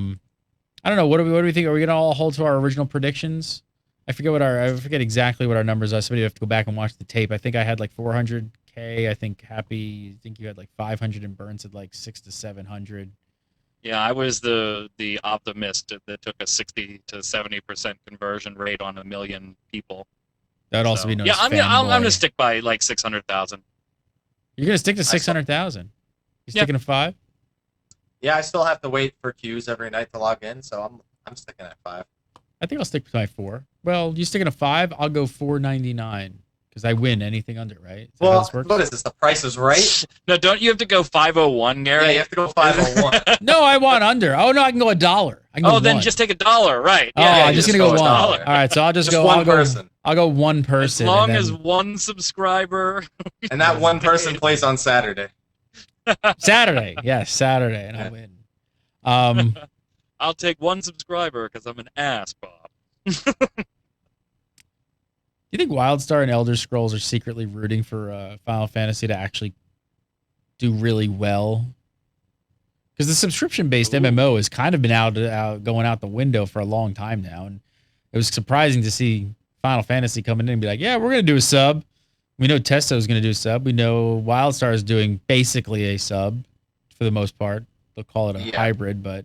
don't know. What do we think? Are we going to all hold to our original predictions? I forget exactly what our numbers are. Somebody have to go back and watch the tape. I think I had like 400K. I think you had like 500, and Burns had like 600 to 700. Yeah, I was the optimist that took a 60 to 70% conversion rate on 1 million people. That'd also be known as I'm gonna stick by like 600,000. You're gonna stick to 600,000. You sticking to 5? Yeah, I still have to wait for queues every night to log in, so I'm sticking at 5. I think I'll stick to my 4. Well, you sticking to 5? I'll go 499 because I win anything under, right? Well, what is this? The Price is Right? No, don't you have to go 501, Gary? Yeah, you have to go 501. No, I want under. Oh no, I can go $1. Then just take $1, right? I'm just gonna go $1. All right, so I'll just go one person. I'll go one person. As long as one subscriber. And that one person plays on Saturday. Saturday, yes, Saturday, and I win. I'll take one subscriber because I'm an ass, Bob. Do you think WildStar and Elder Scrolls are secretly rooting for Final Fantasy to actually do really well? Because the subscription-based MMO has kind of been going out the window for a long time now, and it was surprising to see Final Fantasy coming in and be like, "Yeah, we're going to do a sub." We know Testo is going to do a sub. We know WildStar is doing basically a sub for the most part. They'll call it a hybrid, but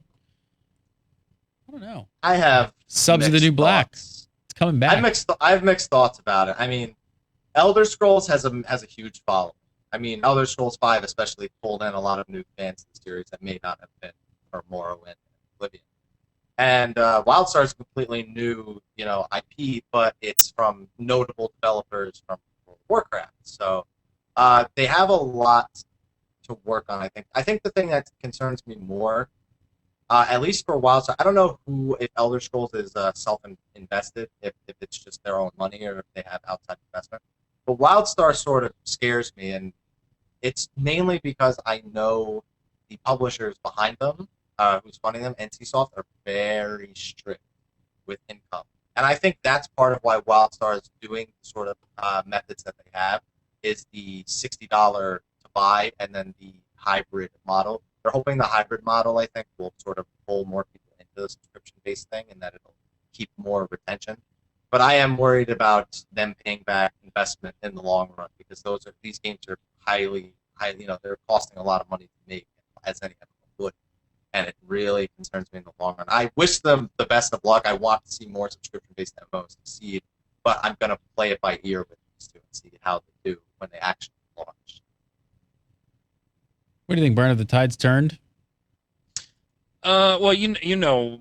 I don't know. I have subs of the new black. It's coming back. I have mixed thoughts about it. I mean, Elder Scrolls has a huge following. I mean, Elder Scrolls V especially pulled in a lot of new fans to the series that may not have been for Morrowind and Oblivion. And WildStar is a completely new, IP, but it's from notable developers from World of Warcraft. So they have a lot to work on. I think the thing that concerns me more, at least for WildStar, I don't know if Elder Scrolls is self-invested, if it's just their own money or if they have outside investment. But WildStar sort of scares me, and it's mainly because I know the publishers behind them, who's funding them, NCSoft, are very strict with income. And I think that's part of why WildStar is doing the sort of methods that they have, is the $60 to buy and then the hybrid model. They're hoping the hybrid model, I think, will sort of pull more people into the subscription-based thing and that it'll keep more retention. But I am worried about them paying back investment in the long run, because these games are highly, they're costing a lot of money to make, as any of them would. And it really concerns me in the long run. I wish them the best of luck. I want to see more subscription-based MMOs succeed, but I'm going to play it by ear with these two and see how they do when they actually launch. What do you think, Burn? Have the tides turned? Well,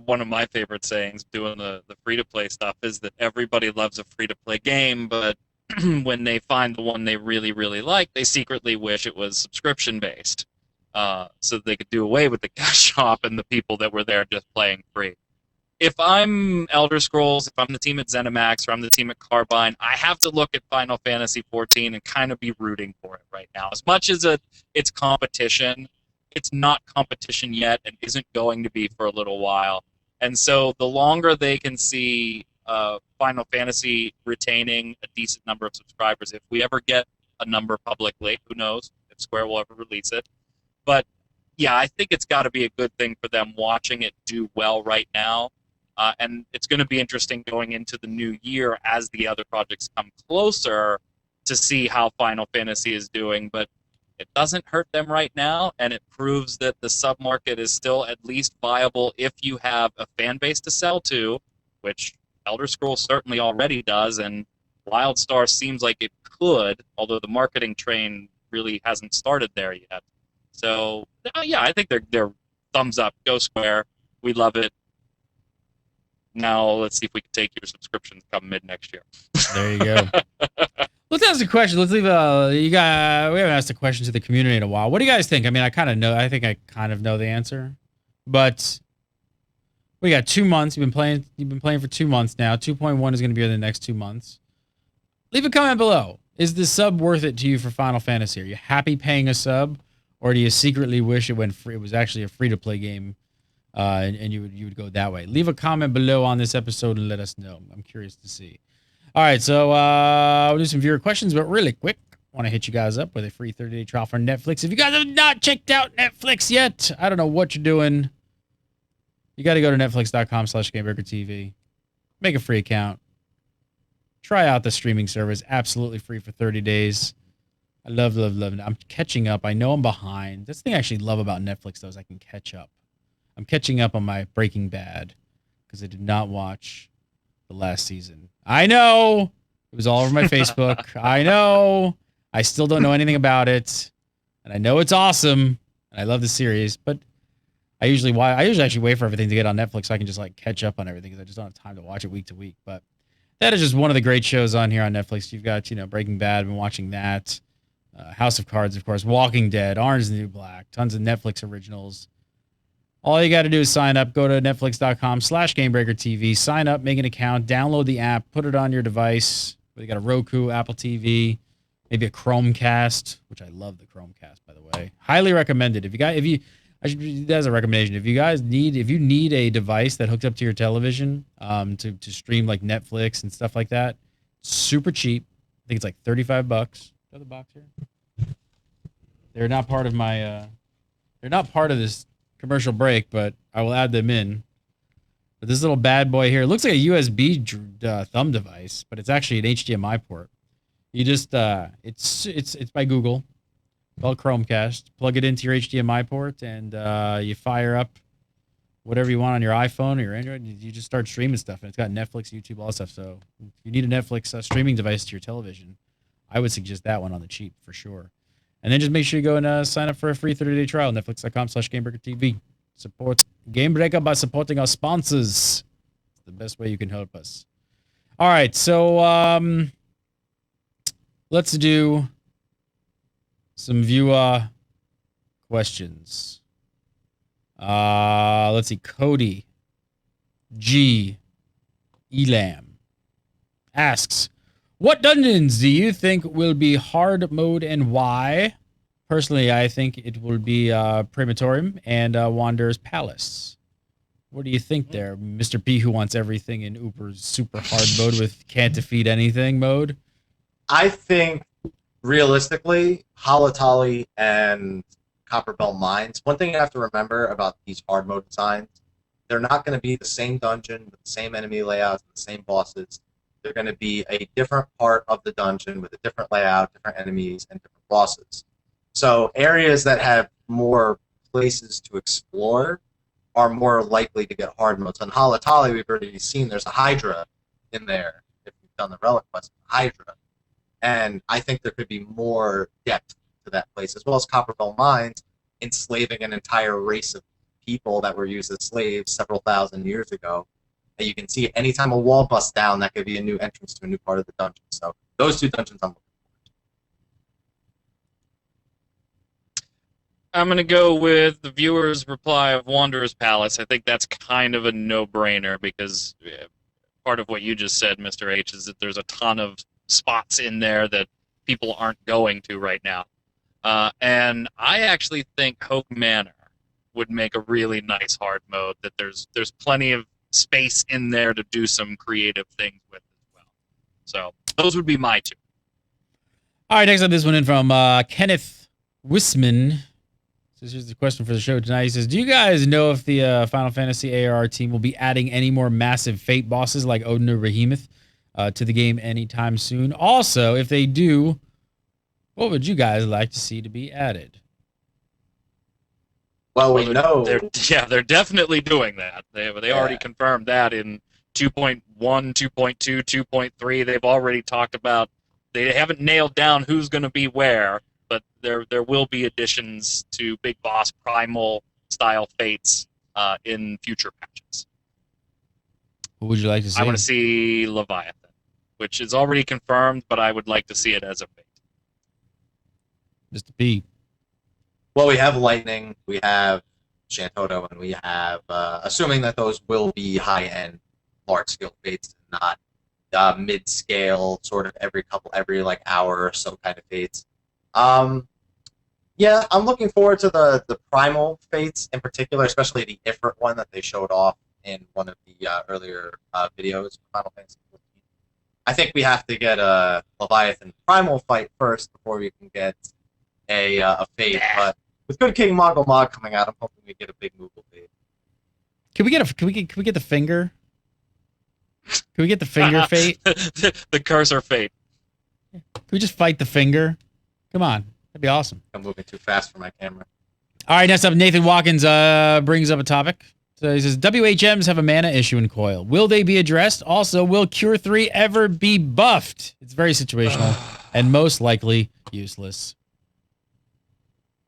one of my favorite sayings doing the free-to-play stuff is that everybody loves a free-to-play game, but when they find the one they really, really like, they secretly wish it was subscription-based, so they could do away with the cash shop and the people that were there just playing free. If I'm Elder Scrolls, if I'm the team at ZeniMax, or I'm the team at Carbine, I have to look at Final Fantasy XIV and kind of be rooting for it right now. As much as it's competition, it's not competition yet and isn't going to be for a little while. And so the longer they can see Final Fantasy retaining a decent number of subscribers, if we ever get a number publicly, who knows if Square will ever release it. But yeah, I think it's got to be a good thing for them watching it do well right now. And it's going to be interesting going into the new year as the other projects come closer to see how Final Fantasy is doing. But it doesn't hurt them right now, and it proves that the sub-market is still at least viable if you have a fan base to sell to, which Elder Scrolls certainly already does, and WildStar seems like it could, although the marketing train really hasn't started there yet. So, yeah, I think they're thumbs up. Go Square. We love it. Now let's see if we can take your subscriptions come mid-next year. There you go. Let's ask a question. Let's leave we haven't asked a question to the community in a while. What do you guys think? I mean, I think I kind of know the answer. But we got 2 months. You've been playing for 2 months now. 2.1 is going to be in the next 2 months. Leave a comment below. Is the sub worth it to you for Final Fantasy? Are you happy paying a sub, or do you secretly wish it went free? It was actually a free-to-play game, and you would go that way. Leave a comment below on this episode and let us know. I'm curious to see. All right, so we'll do some viewer questions, but really quick, I want to hit you guys up with a free 30-day trial for Netflix. If you guys have not checked out Netflix yet, I don't know what you're doing. You got to go to netflix.com/GameBreakerTV. Make a free account. Try out the streaming service. Absolutely free for 30 days. I love it. I'm catching up. I know I'm behind. That's the thing I actually love about Netflix, though, is I can catch up. I'm catching up on my Breaking Bad because I did not watch the last season. I know. It was all over my Facebook. I know. I still don't know anything about it. And I know it's awesome. And I love the series. But I usually actually wait for everything to get on Netflix so I can just like catch up on everything because I just don't have time to watch it week to week. But that is just one of the great shows on here on Netflix. You've got, Breaking Bad. I've been watching that. House of Cards, of course. Walking Dead. Orange is the New Black. Tons of Netflix originals. All you got to do is sign up. Go to netflix.com/GameBreakerTV. Sign up, make an account, download the app, put it on your device. Whether you got a Roku, Apple TV, maybe a Chromecast, which I love the Chromecast, by the way. Highly recommended. That's a recommendation. If you need a device that hooks up to your television, to stream like Netflix and stuff like that, super cheap. I think it's like $35. Another box here. They're not part of my. They're not part of this commercial break, but I will add them in. But this little bad boy here, it looks like a USB thumb device, but it's actually an HDMI port. You just it's by Google, called Chromecast. Plug it into your HDMI port, and you fire up whatever you want on your iPhone or your Android. You just start streaming stuff, and it's got Netflix, YouTube, all that stuff. So if you need a Netflix streaming device to your television, I would suggest that one on the cheap for sure. And then just make sure you go and sign up for a free 30-day trial. Netflix.com/GameBreakerTV. Support Gamebreaker by supporting our sponsors. It's the best way you can help us. All right, so let's do some viewer questions. Let's see. Cody G. Elam asks, what dungeons do you think will be hard mode and why? Personally, I think it will be Prematorium and Wanderer's Palace. What do you think there, Mr. P, who wants everything in Uber's super hard mode with can't defeat anything mode? I think, realistically, Halatali and Copperbell Mines, one thing you have to remember about these hard mode designs, they're not going to be the same dungeon with the same enemy layouts, the same bosses. They're going to be a different part of the dungeon with a different layout, different enemies, and different bosses. So areas that have more places to explore are more likely to get hard modes. On Halatali, we've already seen there's a Hydra in there, if you've done the Relic quest, Hydra. And I think there could be more depth to that place, as well as Copperbell Mines, enslaving an entire race of people that were used as slaves several thousand years ago. And you can see anytime a wall busts down, that could be a new entrance to a new part of the dungeon. So those two dungeons I'm looking I'm going to go with the viewer's reply of Wanderer's Palace. I think that's kind of a no-brainer because part of what you just said, Mr. H, is that there's a ton of spots in there that people aren't going to right now. And I actually think Hope Manor would make a really nice hard mode, that there's plenty of space in there to do some creative things with as well. So those would be my two. All right, next up, this one in from Kenneth Wisman. So here's the question for the show tonight. He says, do you guys know if the Final Fantasy ARR team will be adding any more massive fate bosses like Odin or Behemoth to the game anytime soon? Also, if they do, what would you guys like to see to be added? Well, we know. They're definitely doing that. They already confirmed that in 2.1, 2.2, 2.3. They've already talked about, they haven't nailed down who's going to be where, but there will be additions to Big Boss Primal style fates in future patches. What would you like to see? I want to see Leviathan, which is already confirmed, but I would like to see it as a fate. Mr. P. Well, we have Lightning, we have Shantoto, and we have, assuming that those will be high-end, large-scale fates, and not mid-scale, sort of every like hour or so kind of fates. Yeah, I'm looking forward to the primal fates in particular, especially the Ifrit one that they showed off in one of the earlier videos for Final Fantasy XIV. I think we have to get a Leviathan primal fight first before we can get a fate, but with Good King Mongol Mod coming out, I'm hoping we get a big Moogle fate. Can we get the finger? Can we get the finger fate? The cursor fate. Can we just fight the finger? Come on, that'd be awesome. I'm moving too fast for my camera. All right, next up, Nathan Watkins brings up a topic. So he says, WHMs have a mana issue in Coil. Will they be addressed? Also, will Cure 3 ever be buffed? It's very situational and most likely useless.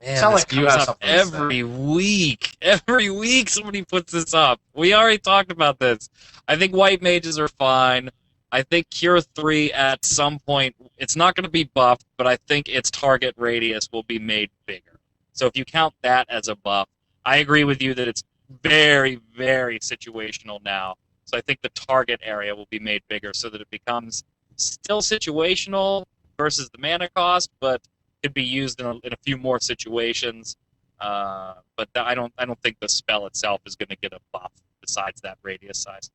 Man, sound like you have something every week. Every week somebody puts this up. We already talked about this. I think white mages are fine. I think Cure 3 at some point, it's not going to be buffed, but I think its target radius will be made bigger. So if you count that as a buff, I agree with you that it's very, very situational now. So I think the target area will be made bigger so that it becomes still situational versus the mana cost, but could be used in a few more situations. But I don't think the spell itself is going to get a buff besides that radius size.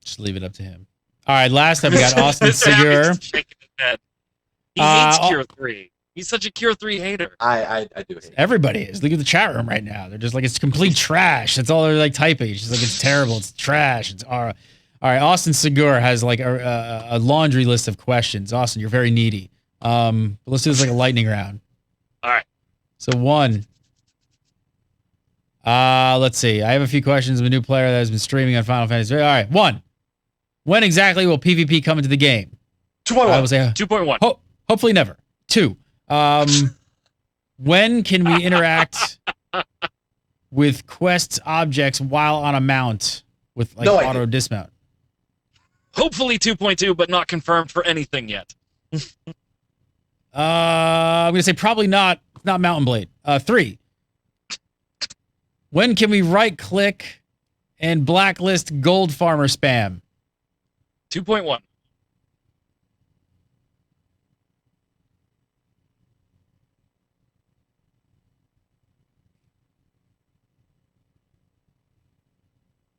Just leave it up to him. All right, last time we got Austin Sigur. He's shaking his head. He hates Cure 3. He's such a Cure 3 hater. I do hate it. Everybody is. Look at the chat room right now. They're just like, it's complete trash. That's all they're like typing. It's just like, it's terrible. It's trash. It's all right. Austin Sigur has like a laundry list of questions. Austin, you're very needy. Let's do this like a lightning round. All right. So 1. Let's see. I have a few questions of a new player that has been streaming on Final Fantasy. All right. 1. When exactly will PvP come into the game? 2.1. I will say 2.1. Hopefully never. 2. When can we interact with quests objects while on a mount with like auto dismount? Hopefully 2.2, but not confirmed for anything yet. I'm gonna say probably not Mountain Blade. 3. When can we right click and blacklist gold farmer spam? 2.1.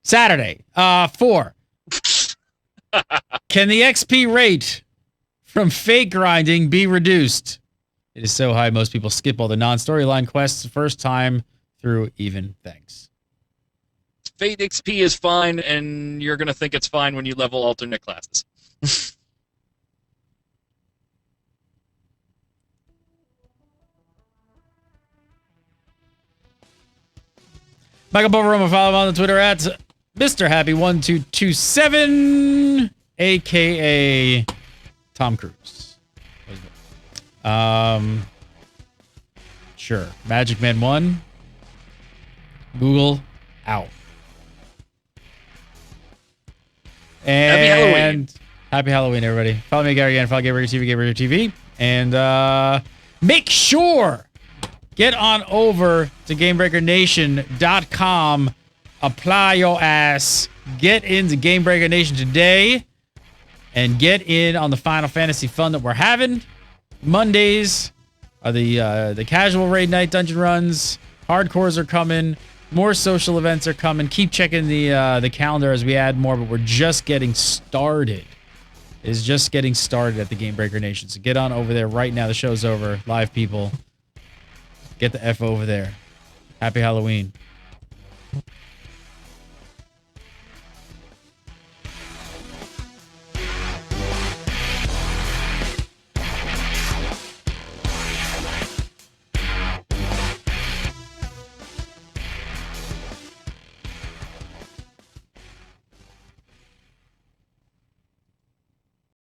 Saturday. 4. Can the XP rate from fake grinding be reduced? It is so high most people skip all the non-storyline quests the first time through even. Thanks. Fate XP is fine, and you're going to think it's fine when you level alternate classes. Michael Boveroma, follow him on the Twitter at Mr. Happy1227, a.k.a. Tom Cruise. Sure. Magic Man 1. Moogle out. And Happy Halloween. Happy Halloween, everybody. Follow me, Gary, again. Follow Gamebreaker TV, Gamebreaker TV. And make sure, get on over to GamebreakerNation.com. Apply your ass. Get into Gamebreaker Nation today. And get in on the Final Fantasy fun that we're having. Mondays are the casual raid night dungeon runs. Hardcores are coming. More social events are coming. Keep checking the calendar as we add more, but we're just getting started. It's just getting started at the Gamebreaker Nation. So get on over there right now. The show's over. Live people. Get the F over there. Happy Halloween.